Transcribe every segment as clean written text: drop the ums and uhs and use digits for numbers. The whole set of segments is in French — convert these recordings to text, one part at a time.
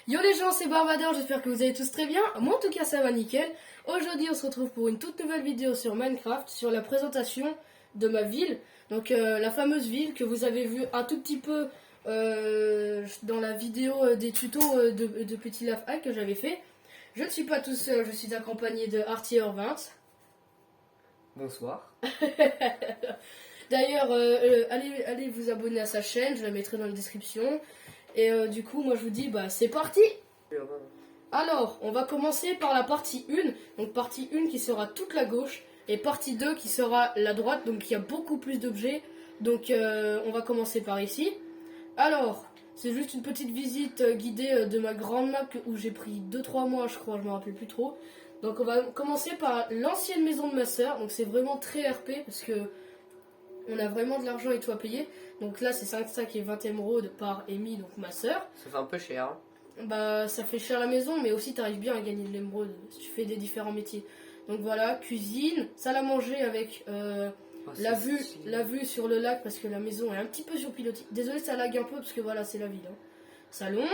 Yo les gens, c'est Barbador, j'espère que vous allez tous très bien. Moi en tout cas ça va nickel. Aujourd'hui on se retrouve pour une toute nouvelle vidéo sur Minecraft, sur la présentation de ma ville. Donc la fameuse ville que vous avez vue un tout petit peu dans la vidéo des tutos de Petit Laf Hack que j'avais fait. Je ne suis pas tout seul, je suis accompagné de Artier20. Bonsoir. D'ailleurs, allez vous abonner à sa chaîne, je la mettrai dans la description. Et du coup, moi je vous dis, bah c'est parti! Alors, on va commencer par la partie 1. Donc partie 1 qui sera toute la gauche. Et partie 2 qui sera la droite. Donc il y a beaucoup plus d'objets. Donc on va commencer par ici. Alors, c'est juste une petite visite guidée de ma grande map où j'ai pris 2-3 mois je crois, je me rappelle plus trop. Donc on va commencer par l'ancienne maison de ma soeur. Donc c'est vraiment très RP parce que on a vraiment de l'argent et tout à payer. Donc là c'est 5 stacks et 20 émeraudes par Amy, donc ma soeur. Ça fait un peu cher. Hein. Bah ça fait cher la maison, mais aussi t'arrives bien à gagner de l'émeraude si tu fais des différents métiers. Donc voilà, cuisine, salle à manger avec la vue sur le lac parce que la maison est un petit peu surpilotée. Désolé ça lag un peu parce que voilà c'est la ville. Hein. Salon.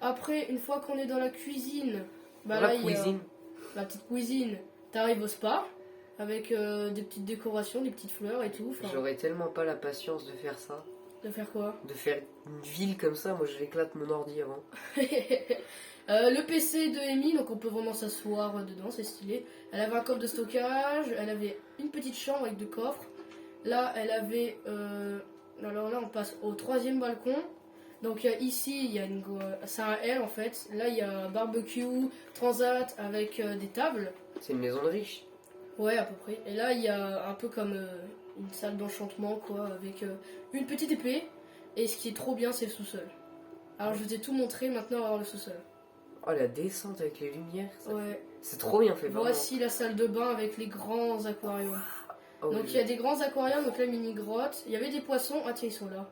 Après une fois qu'on est dans la cuisine, bah là il y a la petite cuisine, t'arrives au spa. Avec des petites décorations, des petites fleurs et tout. J'aurais tellement pas la patience de faire ça. De faire quoi? De faire une ville comme ça, moi je l'éclate mon ordi avant. Le PC de Amy, donc on peut vraiment s'asseoir dedans, c'est stylé. Elle avait un coffre de stockage, elle avait une petite chambre avec 2 coffres. Là, elle avait... alors là, on passe au 3e balcon. Donc ici, il y a une... c'est un L en fait. Là, il y a un barbecue, transat avec des tables. C'est une maison de riche. Ouais, à peu près. Et là, il y a un peu comme une salle d'enchantement, quoi, avec une petite épée. Et ce qui est trop bien, c'est le sous-sol. Alors, je vous ai tout montré, maintenant, on va voir le sous-sol. Oh, la descente avec les lumières. Ouais. C'est trop bien fait, vraiment. Voici la salle de bain avec les grands aquariums. Oh, donc, il y a des grands aquariums, donc la mini-grotte. Il y avait des poissons. Ah, tiens, ils sont là.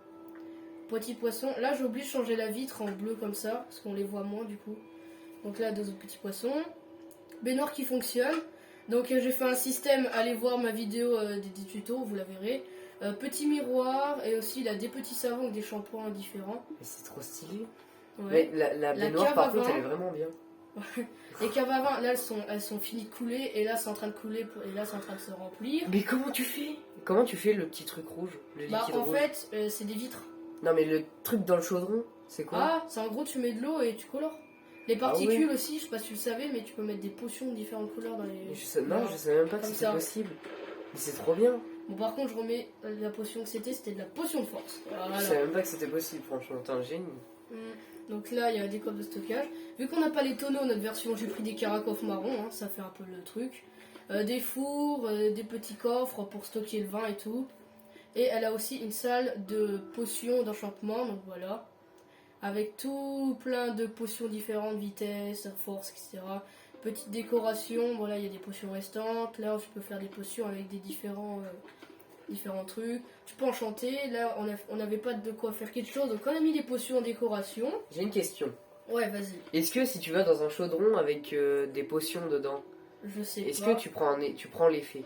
Petits poissons. Là, j'ai oublié de changer la vitre en bleu comme ça, parce qu'on les voit moins, du coup. Donc là, 2 autres petits poissons. Baignoire qui fonctionne. Donc j'ai fait un système, allez voir ma vidéo des tutos, vous la verrez. Petit miroir et aussi là des petits savons avec des shampoings différents. Mais c'est trop stylé. Ouais. Mais la baignoire par contre elle est vraiment bien. Les caves à vin, là elles sont finies de couler et là c'est en train de couler et là c'est en train de se remplir. Mais comment tu fais? Comment tu fais le petit truc rouge, le liquide en rouge? fait c'est des vitres. Non mais le truc dans le chaudron, c'est quoi? Ah, c'est en gros tu mets de l'eau et tu colores. Les particules aussi, je sais pas si tu le savais, mais tu peux mettre des potions de différentes couleurs dans les... Non, je savais même pas que c'était possible. Mais c'est trop bien. Bon, par contre, je remets la potion que c'était de la potion de force. Voilà. Je savais même pas que c'était possible, franchement, t'es un génie. Donc là, il y a des coffres de stockage. Vu qu'on n'a pas les tonneaux, notre version, j'ai pris des caracoffres marrons, hein, ça fait un peu le truc. Des fours, des petits coffres pour stocker le vin et tout. Et elle a aussi une salle de potions d'enchantement, donc voilà. Avec tout plein de potions différentes, vitesse, force, etc. Petite décoration, voilà, il y a des potions restantes. Là, je peux faire des potions avec des différents trucs. Tu peux enchanter. Là, on n'avait pas de quoi faire quelque chose, donc on a mis des potions en décoration. J'ai une question. Ouais, vas-y. Est-ce que si tu vas dans un chaudron avec des potions dedans, je sais est-ce pas. que tu prends l'effet?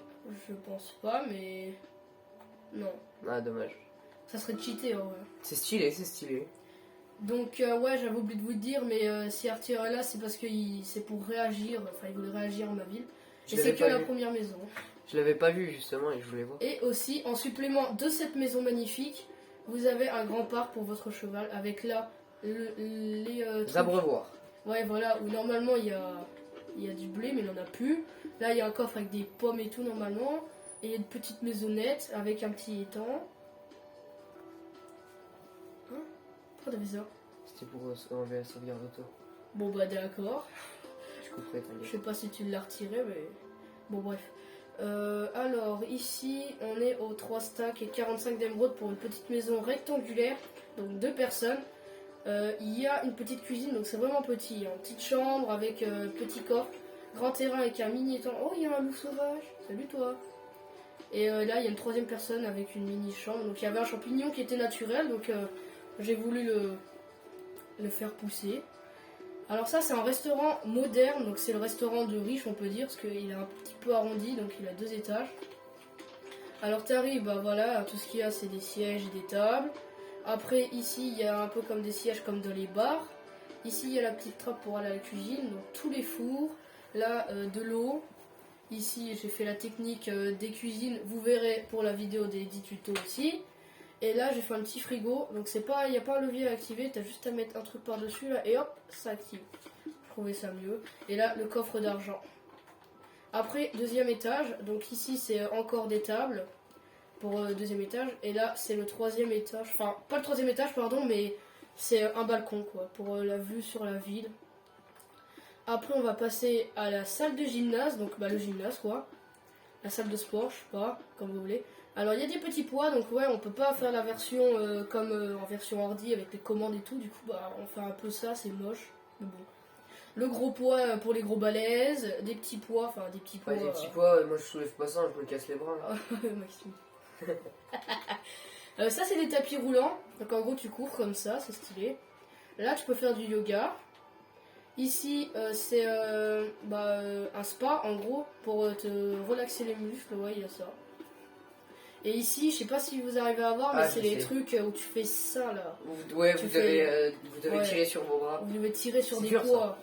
Je pense pas, mais... Non. Ah, dommage. Ça serait cheaté, ouais. C'est stylé, c'est stylé. Donc ouais, j'avais oublié de vous le dire, mais si Arthur est là, c'est parce que c'est pour réagir, enfin il voulait réagir à ma ville. Et c'est que la première maison. Je l'avais pas vu justement et je voulais voir. Et aussi, en supplément de cette maison magnifique, vous avez un grand parc pour votre cheval, avec là les abreuvoirs. Ouais, voilà, où normalement il y a du blé, mais il n'en a plus. Là, il y a un coffre avec des pommes et tout normalement. Et il y a une petite maisonnette avec un petit étang. Pourquoi t'as fait ça? C'était pour enlever la sauvegarde auto. Bon bah d'accord. Je couperai, t'inquiète. Je sais pas si tu l'as retiré, mais... Bon bref. Alors ici on est aux 3 stacks et 45 d'émeraude pour une petite maison rectangulaire. Donc 2 personnes. Il y a une petite cuisine, donc c'est vraiment petit. Hein. Petite chambre avec petit coffre. Grand terrain avec un mini étang. Oh, il y a un loup sauvage. Salut toi. Et là il y a une 3e personne avec une mini chambre. Donc il y avait un champignon qui était naturel, donc... j'ai voulu le faire pousser. Alors ça c'est un restaurant moderne, donc c'est le restaurant de riche on peut dire, parce qu'il est un petit peu arrondi, donc il a 2 étages. Alors t'arrives, bah voilà, tout ce qu'il y a c'est des sièges et des tables. Après ici il y a un peu comme des sièges comme dans les bars. Ici, il y a la petite trappe pour aller à la cuisine, donc tous les fours. Là, de l'eau. Ici, j'ai fait la technique des cuisines. Vous verrez pour la vidéo des 10 tutos aussi. Et là, j'ai fait un petit frigo. Donc, il n'y a pas un levier à activer. Tu as juste à mettre un truc par-dessus là. Et hop, ça active. Je trouvais ça mieux. Et là, le coffre d'argent. Après, deuxième étage. Donc, ici, c'est encore des tables pour deuxième étage. Et là, c'est le troisième étage. Enfin, pas le troisième étage, pardon, mais c'est un balcon, quoi. Pour la vue sur la ville. Après, on va passer à la salle de gymnase, donc le gymnase quoi. La salle de sport, je sais pas, comme vous voulez. Alors, il y a des petits poids, donc ouais, on peut pas faire la version comme en version hardy avec les commandes et tout. Du coup, bah, on fait un peu ça, c'est moche. Mais bon. Le gros poids pour les gros balaises, des petits poids, enfin des petits poids. Ouais, des petits poids, moi je soulève pas ça, je me casse les bras. Là. Maxime. Ça, c'est des tapis roulants. Donc, en gros, tu cours comme ça, c'est stylé. Là, tu peux faire du yoga. Ici, c'est un spa en gros pour te relaxer les muscles, ouais, il y a ça. Et ici, je sais pas si vous arrivez à voir, mais c'est les trucs où tu fais ça là. Ouais, vous devez tirer sur vos bras. Vous devez tirer sur des poids.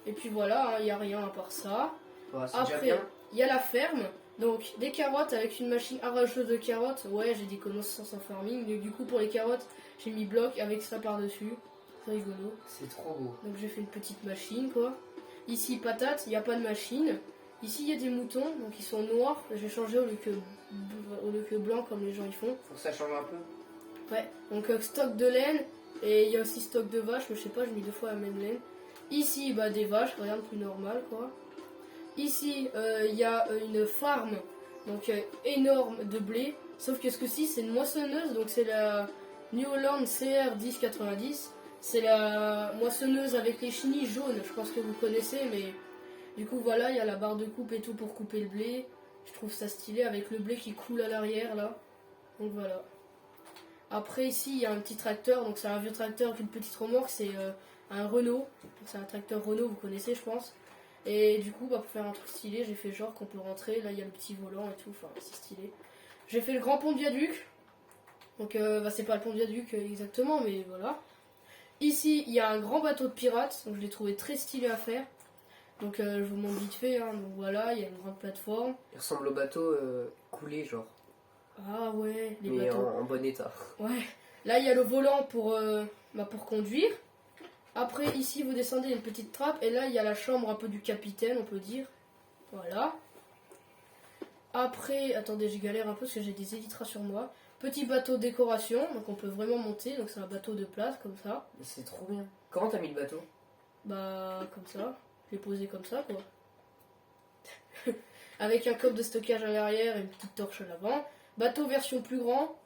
Et puis voilà, il n'y a rien à part ça. Ouais, après, il y a la ferme, donc des carottes avec une machine arracheuse de carottes. Ouais, j'ai des connaissances en farming, mais du coup, pour les carottes, j'ai mis bloc avec ça par-dessus. Rigolo. C'est trop beau. Donc j'ai fait une petite machine quoi. Ici patates, il n'y a pas de machine. Ici il y a des moutons, donc ils sont noirs. J'ai changé au lieu que blanc comme les gens ils font. Faut que ça change un peu. Ouais, donc stock de laine. Et il y a aussi stock de vaches, mais je sais pas, j'ai mis 2 fois la même laine. Ici bah des vaches, rien de plus normal quoi. Ici il y a une farm, donc énorme de blé. Sauf que ce que-ci c'est une moissonneuse, donc c'est la New Holland CR 1090. C'est la moissonneuse avec les chenilles jaunes, je pense que vous connaissez, mais du coup voilà, il y a la barre de coupe et tout pour couper le blé. Je trouve ça stylé avec le blé qui coule à l'arrière là. Donc voilà. Après ici il y a un petit tracteur, donc c'est un vieux tracteur avec une petite remorque, c'est un Renault. C'est un tracteur Renault, vous connaissez je pense. Et du coup bah, pour faire un truc stylé, j'ai fait genre qu'on peut rentrer, là il y a le petit volant et tout, enfin c'est stylé. J'ai fait le grand pont de viaduc. Donc c'est pas le pont de viaduc exactement, mais voilà. Ici, il y a un grand bateau de pirates, donc je l'ai trouvé très stylé à faire. Donc je vous montre vite fait, hein. Donc voilà, il y a une grande plateforme. Il ressemble au bateau coulé, genre. Ah ouais, les mais bateaux. En bon état. Ouais. Là, il y a le volant pour conduire. Après, ici, vous descendez, il y a une petite trappe. Et là, il y a la chambre un peu du capitaine, on peut dire. Voilà. Après, attendez, je galère un peu parce que j'ai des élytras sur moi. Petit bateau décoration, donc on peut vraiment monter. Donc c'est un bateau de place, comme ça. Mais c'est trop bien. Comment t'as mis le bateau? Bah, comme ça. Je l'ai posé comme ça, quoi. Avec un coffre de stockage à l'arrière et une petite torche à l'avant. Bateau version plus grand.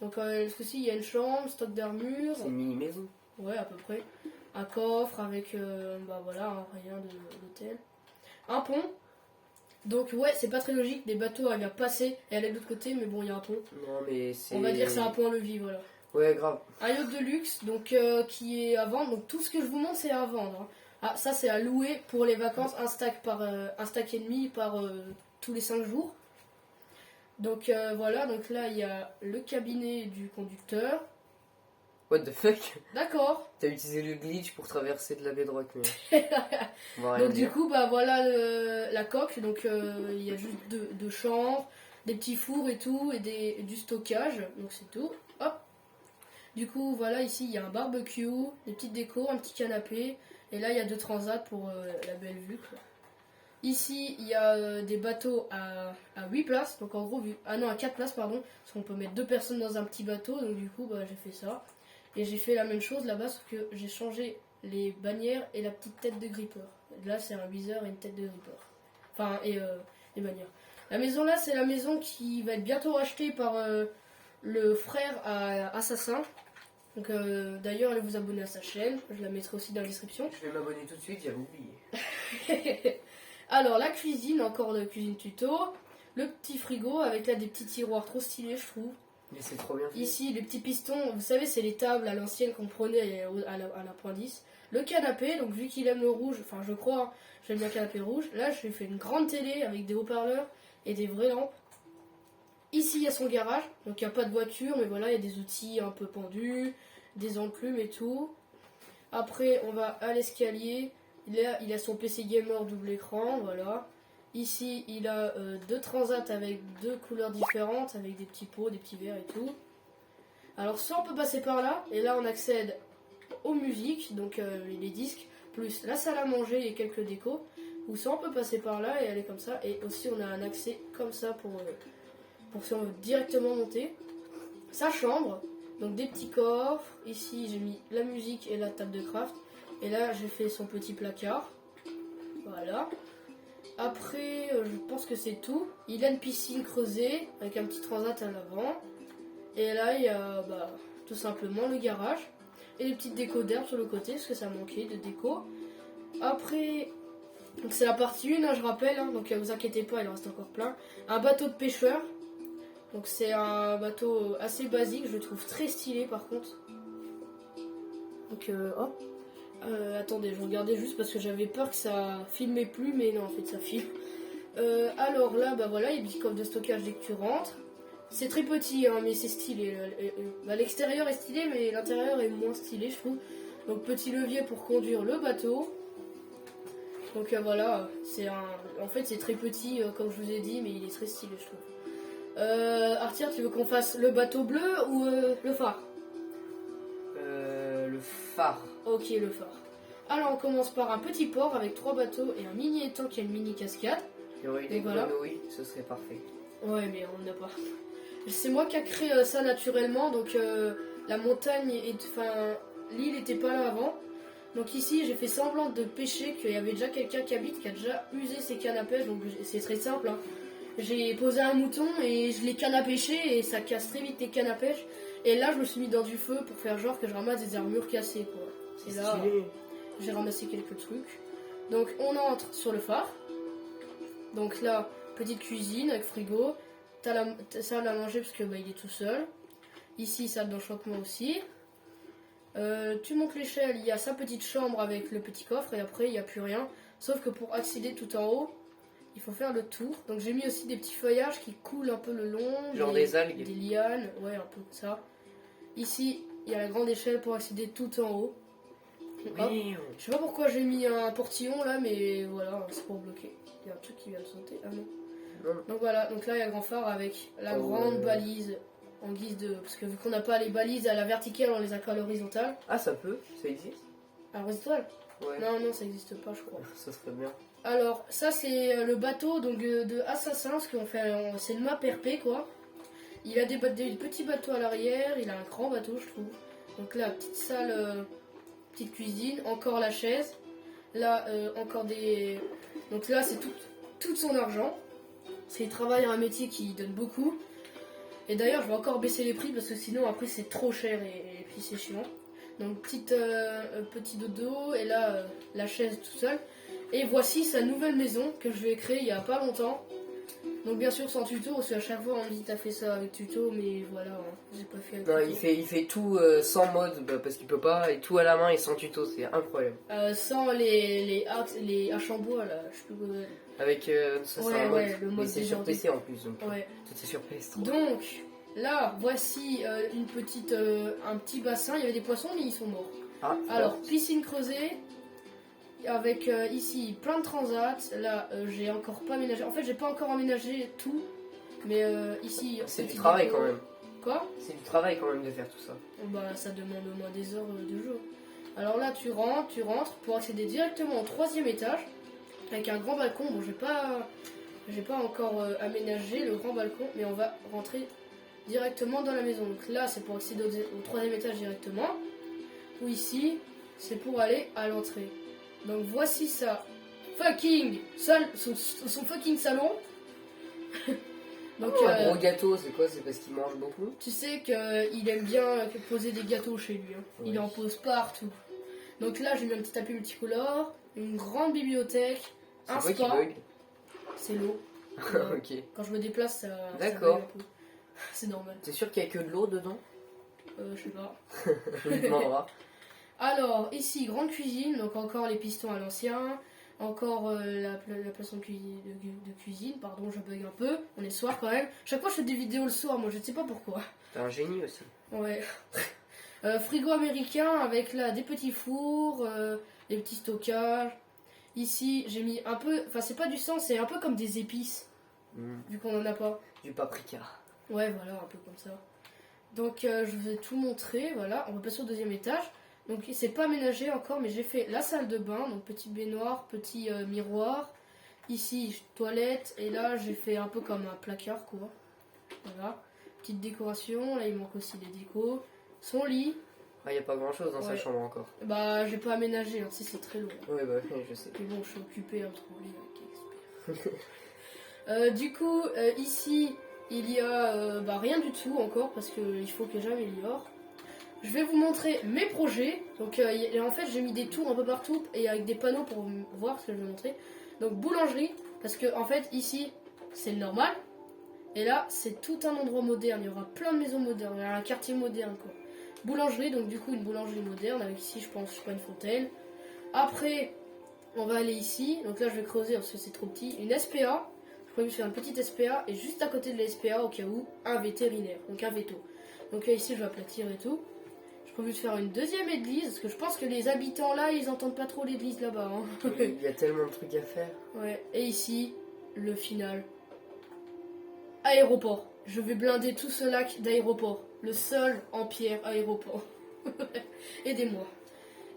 Donc, ceci, il y a une chambre, stock d'armure. C'est une mini maison. Ouais, à peu près. Un coffre avec, bah voilà, rien d'hôtel. Un pont. Donc, ouais, c'est pas très logique. Des bateaux arrivent à passer et aller de l'autre côté, mais bon, il y a un pont. Non, mais c'est. On va dire que c'est un pont à levier, voilà. Ouais, grave. Un yacht de luxe, donc qui est à vendre. Donc, tout ce que je vous montre, c'est à vendre. Hein. Ah, ça, c'est à louer pour les vacances. Un stack et demi par tous les 5 jours. Donc, voilà. Donc là, il y a le cabinet du conducteur. What the fuck? D'accord. T'as utilisé le glitch pour traverser de la baie droite, mais. Donc du coup bah voilà la coque, donc il y a juste deux chambres, des petits fours et tout, et du stockage, donc c'est tout. Hop. Du coup voilà, ici il y a un barbecue, des petites décos, un petit canapé, et là il y a 2 transats pour la belle vue quoi. Ici il y a des bateaux à 8 places, donc en gros à 4 places pardon, parce qu'on peut mettre 2 personnes dans un petit bateau, donc du coup bah j'ai fait ça. Et j'ai fait la même chose là-bas, sauf que j'ai changé les bannières et la petite tête de gripper. Là, c'est un viseur et une tête de gripper. Enfin, et les bannières. La maison là, c'est la maison qui va être bientôt rachetée par le frère à Assassin. Donc d'ailleurs, allez vous abonner à sa chaîne. Je la mettrai aussi dans la description. Je vais m'abonner tout de suite, j'avais oublié. Alors, la cuisine, encore de cuisine tuto. Le petit frigo avec là des petits tiroirs trop stylés, je trouve. Mais c'est trop bien fait. Ici, les petits pistons, vous savez, c'est les tables à l'ancienne qu'on prenait à l'appendice. Le canapé, donc vu qu'il aime le rouge, enfin je crois, hein, j'aime bien le canapé rouge. Là, je lui ai fait une grande télé avec des haut-parleurs et des vraies lampes. Ici, il y a son garage, donc il n'y a pas de voiture, mais voilà, il y a des outils un peu pendus, des enclumes et tout. Après, on va à l'escalier. Il a son PC gamer double écran, voilà. Ici, il a deux transats avec deux couleurs différentes, avec des petits pots, des petits verres et tout. Alors, soit on peut passer par là, et là on accède aux musiques, donc les disques, plus la salle à manger et quelques décos. Ou soit on peut passer par là et aller comme ça. Et aussi, on a un accès comme ça pour si on veut directement monter. Sa chambre, donc des petits coffres. Ici, j'ai mis la musique et la table de craft. Et là, j'ai fait son petit placard. Voilà. Après, je pense que c'est tout. Il a une piscine creusée avec un petit transat à l'avant. Et là, il y a tout simplement le garage. Et les petites décos d'herbe sur le côté, parce que ça manquait de déco. Après, donc c'est la partie 1, hein, je rappelle. Hein, donc vous inquiétez pas, il en reste encore plein. Un bateau de pêcheur. Donc c'est un bateau assez basique, je le trouve très stylé par contre. Donc hop. Attendez, je regardais juste parce que j'avais peur que ça filmait plus, mais non, en fait ça filme. Alors là, voilà, il y a des coffres de stockage dès que tu rentres. C'est très petit, hein, mais c'est stylé. L'extérieur est stylé, mais l'intérieur est moins stylé, je trouve. Donc petit levier pour conduire le bateau. Donc voilà, en fait c'est très petit, comme je vous ai dit, mais il est très stylé, je trouve. Arthur, tu veux qu'on fasse le bateau bleu ou le phare? Le phare. Ok, le phare. Alors on commence par un petit port avec 3 bateaux et un mini étang qui a une mini cascade. Il y aurait eu des grenouilles, ce serait parfait. Ouais, mais on n'a pas. C'est moi qui a créé ça naturellement, donc la montagne, l'île n'était pas là avant. Donc ici, j'ai fait semblant de pêcher, qu'il y avait déjà quelqu'un qui habite, qui a déjà usé ses cannes à pêche, donc c'est très simple. Hein. J'ai posé un mouton et je l'ai canne à pêcher et ça casse très vite les cannes à pêche. Et là, je me suis mis dans du feu pour faire genre que je ramasse des armures cassées, quoi. Et là, j'ai ramassé quelques trucs. Donc on entre sur le phare. Donc là, petite cuisine avec frigo. T'as la salle à manger parce que il est tout seul. Ici, salle d'enchantement aussi. Tu montes l'échelle, il y a sa petite chambre avec le petit coffre et après il n'y a plus rien. Sauf que pour accéder tout en haut, il faut faire le tour. Donc j'ai mis aussi des petits feuillages qui coulent un peu le long. Genre des algues. Des lianes, ouais, un peu comme ça. Ici, il y a la grande échelle pour accéder tout en haut. Oui. Je sais pas pourquoi j'ai mis un portillon là, mais voilà, c'est pour bloquer. Il y a un truc qui vient de sauter. Ah non. Donc voilà, donc là il y a le grand phare avec la grande balise en guise de... Parce que vu qu'on n'a pas les balises à la verticale, on les a qu'à l'horizontale. Ah, ça existe? À l'horizontale? Ouais. Non, ça n'existe pas, je crois. Ça serait bien. Alors, ça c'est le bateau donc, de Assassin, ce qu'on fait, c'est une map RP quoi. Il a des petits bateaux à l'arrière, il a un grand bateau je trouve. Donc là, petite salle, petite cuisine, encore la chaise. Là, encore des... Donc là, c'est tout son argent. C'est il travaille un métier qui donne beaucoup. Et d'ailleurs, je vais encore baisser les prix parce que sinon après c'est trop cher et puis c'est chiant. Donc petit dodo et là la chaise tout seul. Et voici sa nouvelle maison que je lui ai créée il y a pas longtemps. Donc bien sûr sans tuto parce qu'à chaque fois on me dit t'as fait ça avec tuto mais voilà j'ai pas fait avec tuto. tuto. Il fait tout sans mode parce qu'il peut pas et tout à la main et sans tuto, c'est incroyable. Sans les haches en bois là, je sais plus quoi. Avec ça, c'est un mode, le mode c'est sur PC en plus donc ouais. Tout est sur PS3. Donc là voici un petit bassin, il y avait des poissons mais ils sont morts. Ah, alors piscine creusée avec ici plein de transats. Là j'ai encore pas aménagé, en fait j'ai pas encore aménagé tout mais ici c'est du travail quand même. Quoi? C'est du travail quand même de faire tout ça. Bah ça demande au moins des heures de jeu. Alors là tu rentres pour accéder directement au 3e étage avec un grand balcon. Bon j'ai pas encore aménagé le grand balcon mais on va rentrer directement dans la maison. Donc là c'est pour accéder au 3e étage directement. Ou ici c'est pour aller à l'entrée. Donc voici ça fucking son fucking salon. Donc, un gros gâteau, c'est quoi? C'est parce qu'il mange beaucoup? Tu sais qu'il aime bien poser des gâteaux chez lui. Hein. Oui. Il en pose partout. Donc là, j'ai mis un petit tapis multicolore, une grande bibliothèque, un spa. C'est quoi qui bug? C'est l'eau. Ok. Quand je me déplace, ça. D'accord. C'est normal. T'es sûr qu'il n'y a que de l'eau dedans? Je sais pas. On lui demandera. Alors, ici, grande cuisine, donc encore les pistons à l'ancien. Encore la place de cuisine, pardon, je bug un peu. On est le soir quand même. Chaque fois, je fais des vidéos le soir, moi je ne sais pas pourquoi. T'es un génie aussi. Ouais. Frigo américain avec là des petits fours, des petits stockages. Ici, j'ai mis un peu, enfin c'est pas du sang, c'est un peu comme des épices, vu qu'on en a pas. Du paprika. Ouais, voilà, un peu comme ça. Donc je vais tout montrer, voilà, on va passer au deuxième étage. Donc c'est pas aménagé encore, mais j'ai fait la salle de bain, donc petit baignoire, petit miroir. Ici, toilette, et là j'ai fait un peu comme un placard quoi. Voilà, petite décoration, là il manque aussi les décos. Son lit. Ah, y a pas grand chose dans sa chambre encore. Bah j'ai pas aménagé, hein, si c'est très lourd. Ouais, bah je sais. Mais bon, je suis occupée à trouver avec expert. Du coup, ici, il y a rien du tout encore parce qu'il faut que j'améliore. Je vais vous montrer mes projets. Donc, en fait, j'ai mis des tours un peu partout et avec des panneaux pour voir ce que je vais montrer. Donc, boulangerie, parce que en fait, ici, c'est le normal. Et là, c'est tout un endroit moderne. Il y aura plein de maisons modernes. Il y aura un quartier moderne, quoi. Boulangerie, donc du coup, une boulangerie moderne avec ici, je pense, je sais pas, une fontaine. Après, on va aller ici. Donc là, je vais creuser parce que c'est trop petit. Une SPA. Je prévu faire une petite SPA. Et juste à côté de la SPA, au cas où, un vétérinaire. Donc un veto. Donc là, ici, je vais aplatir et tout. J'ai prévu de faire une deuxième église. Parce que je pense que les habitants là, ils entendent pas trop l'église là-bas. Hein. Il y a tellement de trucs à faire. Ouais. Et ici, le final. Aéroport. Je vais blinder tout ce lac d'aéroport. Le seul en pierre aéroport. Aidez-moi.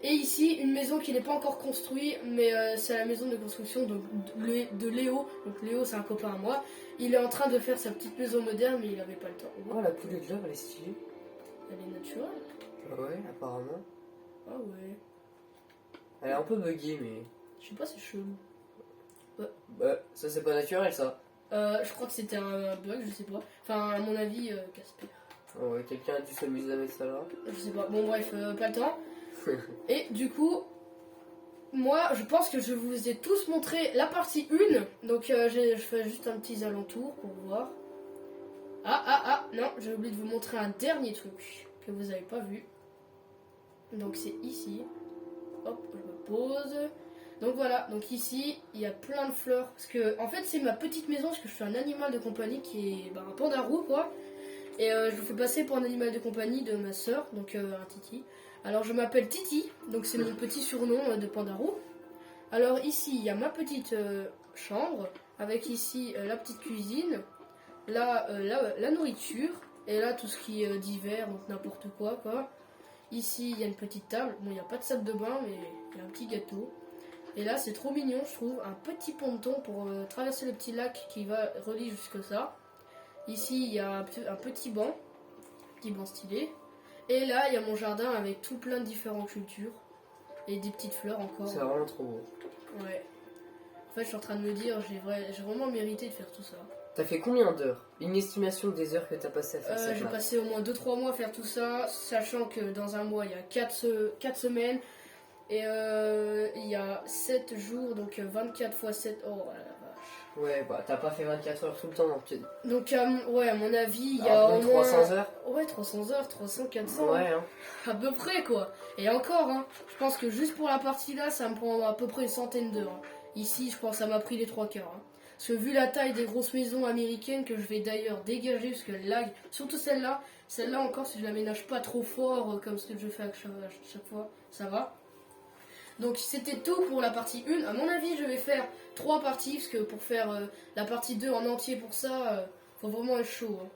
Et ici, une maison qui n'est pas encore construite, mais c'est la maison de construction de Léo. Donc Léo, c'est un copain à moi. Il est en train de faire sa petite maison moderne, mais il n'avait pas le temps. Oh, la couleur de l'heure, elle est stylée. Elle est naturelle. Ah ouais, apparemment. Ah ouais. Elle est un peu buggée, mais... Je sais pas, c'est chelou. Bah, ça c'est pas naturel, ça. Je crois que c'était un bug, je sais pas. Enfin, à mon avis, Casper. Oh ouais, quelqu'un a dû s'amuser à mettre ça là. Je sais pas. Bon, bref, pas le temps. Et du coup, moi, je pense que je vous ai tous montré la partie 1. Donc, je fais juste un petit alentour pour voir. Non, j'ai oublié de vous montrer un dernier truc que vous n'avez pas vu. Donc, c'est ici. Hop, je me pose. Donc voilà, donc ici, il y a plein de fleurs. Parce que, en fait, c'est ma petite maison, parce que je suis un animal de compagnie qui est un panda roux, quoi. Et je vous fais passer pour un animal de compagnie de ma soeur, donc un Titi. Alors je m'appelle Titi, donc c'est mon petit surnom de panda roux. Alors ici, il y a ma petite chambre, avec ici la petite cuisine, là la nourriture, et là tout ce qui est divers, donc n'importe quoi. Ici, il y a une petite table, bon il n'y a pas de salle de bain, mais il y a un petit gâteau. Et là, c'est trop mignon, je trouve, un petit ponton pour traverser le petit lac qui va relier jusque ça. Ici, il y a un petit banc stylé. Et là, il y a mon jardin avec tout plein de différentes cultures. Et des petites fleurs encore. C'est vraiment trop beau. Ouais. En fait, je suis en train de me dire, j'ai vraiment mérité de faire tout ça. T'as fait combien d'heures? Une estimation des heures que t'as passé à faire ça? J'ai passé au moins 2-3 mois à faire tout ça, sachant que dans un mois, il y a 4 semaines. Et il y a 7 jours, donc 24 x 7. Oh la vache. Ouais, bah t'as pas fait 24 heures tout le temps. Donc, ouais, à mon avis, il y a au moins 300 heures. Ouais, 300 heures, 300, 400. Ouais, hein. À peu près, quoi. Et encore, hein. Je pense que juste pour la partie là, ça me prend à peu près une centaine d'heures. Hein. Ici, je pense que ça m'a pris les 3 quarts. Hein. Parce que vu la taille des grosses maisons américaines, que je vais d'ailleurs dégager, parce qu'elle lag, surtout celle-là encore, si je la ménage pas trop fort, comme ce que je fais à chaque fois, ça va. Donc c'était tout pour la partie 1. À mon avis, je vais faire 3 parties, parce que pour faire la partie 2 en entier pour ça, faut vraiment être chaud. Hein.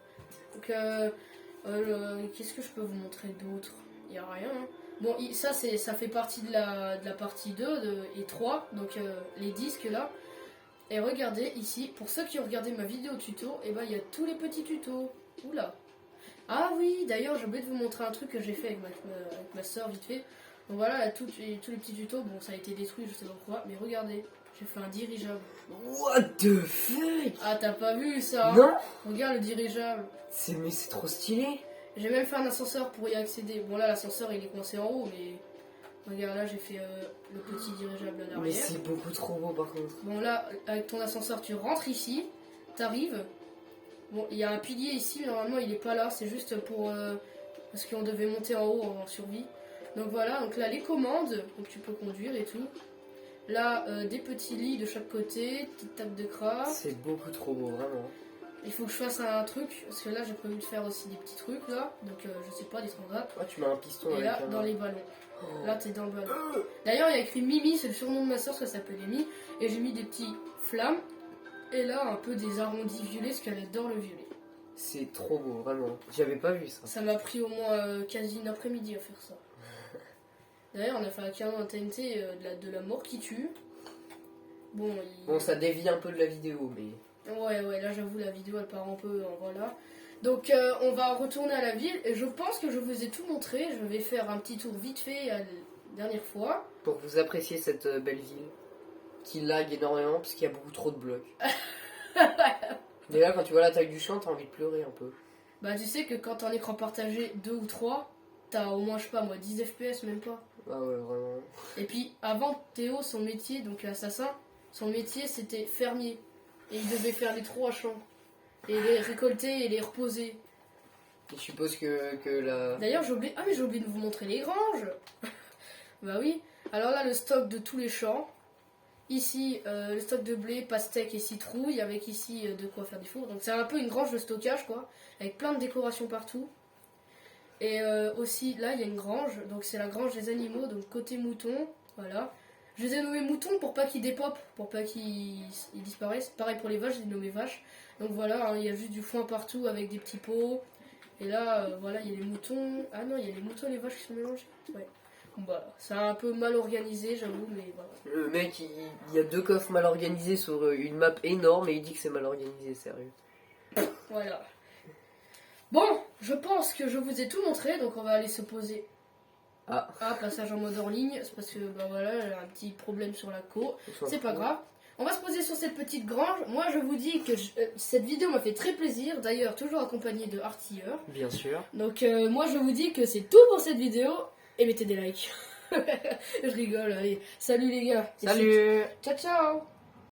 Donc, qu'est-ce que je peux vous montrer d'autre? Il n'y a rien. Hein. Bon, ça fait partie de la partie 2 et 3, donc les disques là. Et regardez ici, pour ceux qui ont regardé ma vidéo tuto, et il y a tous les petits tutos. Oula. Ah oui, d'ailleurs, j'ai oublié de vous montrer un truc que j'ai fait avec ma soeur vite fait. Donc voilà, tous les petits tutos, bon ça a été détruit, je sais pas pourquoi, mais regardez, j'ai fait un dirigeable. What the fuck? Ah t'as pas vu ça? Non. Regarde le dirigeable. Mais c'est trop stylé. J'ai même fait un ascenseur pour y accéder. Bon là l'ascenseur il est coincé en haut, mais regarde là j'ai fait le petit dirigeable là derrière. Mais c'est beaucoup trop beau par contre. Bon là, avec ton ascenseur tu rentres ici, t'arrives. Bon il y a un pilier ici, mais normalement il est pas là, c'est juste pour... parce qu'on devait monter en haut en survie. Donc voilà, donc là les commandes, donc tu peux conduire et tout. Là des petits lits de chaque côté, petite table de craft. C'est beaucoup trop beau, vraiment. il faut que je fasse un truc, parce que là j'ai prévu de faire aussi des petits trucs là, donc je sais pas, des transats. Ah, tu mets un piston Et avec là, un... dans les ballons. Oh. Là, t'es dans le ballon. D'ailleurs, il y a écrit Mimi, c'est le surnom de ma soeur, ça s'appelle Amy. Et j'ai mis des petits flammes. Et là, un peu des arrondis violets, parce qu'elle adore le violet. C'est trop beau, vraiment. J'avais pas vu ça. Ça m'a pris au moins quasi une après-midi à faire ça. D'ailleurs, on a fait un canon à TNT de la mort qui tue. Bon, Bon, ça dévie un peu de la vidéo, mais... Ouais, là j'avoue, la vidéo elle part un peu, voilà. Donc on va retourner à la ville et je pense que je vous ai tout montré. Je vais faire un petit tour vite fait la dernière fois. Pour que vous appréciez cette belle ville, qui lag énormément parce qu'il y a beaucoup trop de blocs. Mais là, quand tu vois la taille du champ, t'as envie de pleurer un peu. Bah tu sais que quand t'as un écran partagé 2 ou 3, t'as au moins, je sais pas moi, 10 FPS même pas. Ah ouais, vraiment. Et puis avant, Théo, son métier, donc l'assassin, son métier c'était fermier. Et il devait faire les trous à champ. Et les récolter et les reposer. Je suppose que la... D'ailleurs, j'ai oublié de vous montrer les granges. Bah oui. Alors là, le stock de tous les champs. Ici, le stock de blé, pastèque et citrouille, avec ici de quoi faire des fours. Donc c'est un peu une grange de stockage, quoi, avec plein de décorations partout. Et aussi, là, il y a une grange. Donc c'est la grange des animaux, donc côté mouton, voilà. Je les ai nommés moutons pour pas qu'ils dépopent, pour pas qu'ils disparaissent. Pareil pour les vaches, je les ai nommés vaches. Donc voilà, hein, il y a juste du foin partout avec des petits pots. Et là, voilà, il y a les moutons. Ah non, il y a les moutons et les vaches qui sont mélangés. Ouais. Bon, voilà, c'est un peu mal organisé, j'avoue, mais voilà. Le mec, il y a 2 coffres mal organisés sur une map énorme et il dit que c'est mal organisé, sérieux. Voilà. Bon, je pense que je vous ai tout montré, donc on va aller se poser. Ah. Passage en mode hors ligne, c'est parce que bah voilà, j'ai un petit problème sur la co. C'est pas grave. On va se poser sur cette petite grange. Moi, je vous dis que cette vidéo m'a fait très plaisir. D'ailleurs, toujours accompagnée de Artilleur. Bien sûr. Donc, moi, je vous dis que c'est tout pour cette vidéo. Et mettez des likes. Je rigole, allez. Salut les gars. Salut. Ciao, ciao.